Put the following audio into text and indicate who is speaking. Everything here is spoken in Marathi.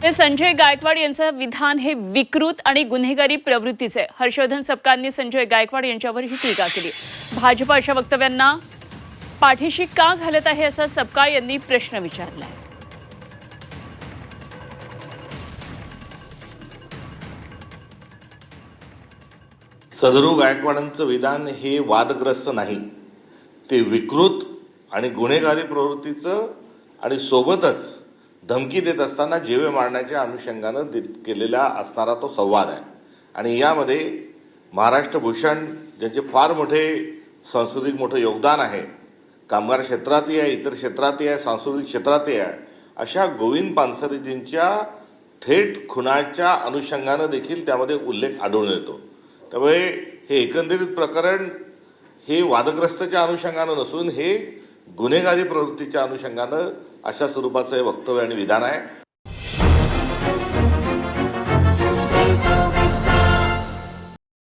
Speaker 1: ते संजय गायकवाड यांचं विधान हे विकृत आणि गुन्हेगारी प्रवृत्तीचे आहे. हर्षवर्धन सपकांनी संजय गायकवाड यांच्यावर ही टीका केली. भाजप अशा वक्तव्यांना पाठीशी का घालत आहे असा सपकाळ यांनी प्रश्न विचारला.
Speaker 2: सदरू गायकवाडांचं विधान हे वादग्रस्त नाही, ते विकृत आणि गुन्हेगारी प्रवृत्तीचं आणि सोबतच धमकी देत असताना जीवे मारण्याच्या अनुषंगानं केलेला असणारा तो संवाद आहे. आणि यामध्ये महाराष्ट्र भूषण ज्यांचे फार मोठे सांस्कृतिक मोठं योगदान आहे, कामगार क्षेत्रातही आहे, इतर क्षेत्रातही आहे, सांस्कृतिक क्षेत्रातही आहे, अशा गोविंद पानसरेजींच्या थेट खुनाच्या अनुषंगानं देखील त्यामध्ये उल्लेख आढळून येतो. त्यामुळे हे एकंदरीत प्रकरण हे वादग्रस्तच्या अनुषंगानं नसून हे गुन्हेगारी प्रवृत्तीच्या अनुषंगानं अशा स्वरूपाचं हे वक्तव्य आणि विधान आहे.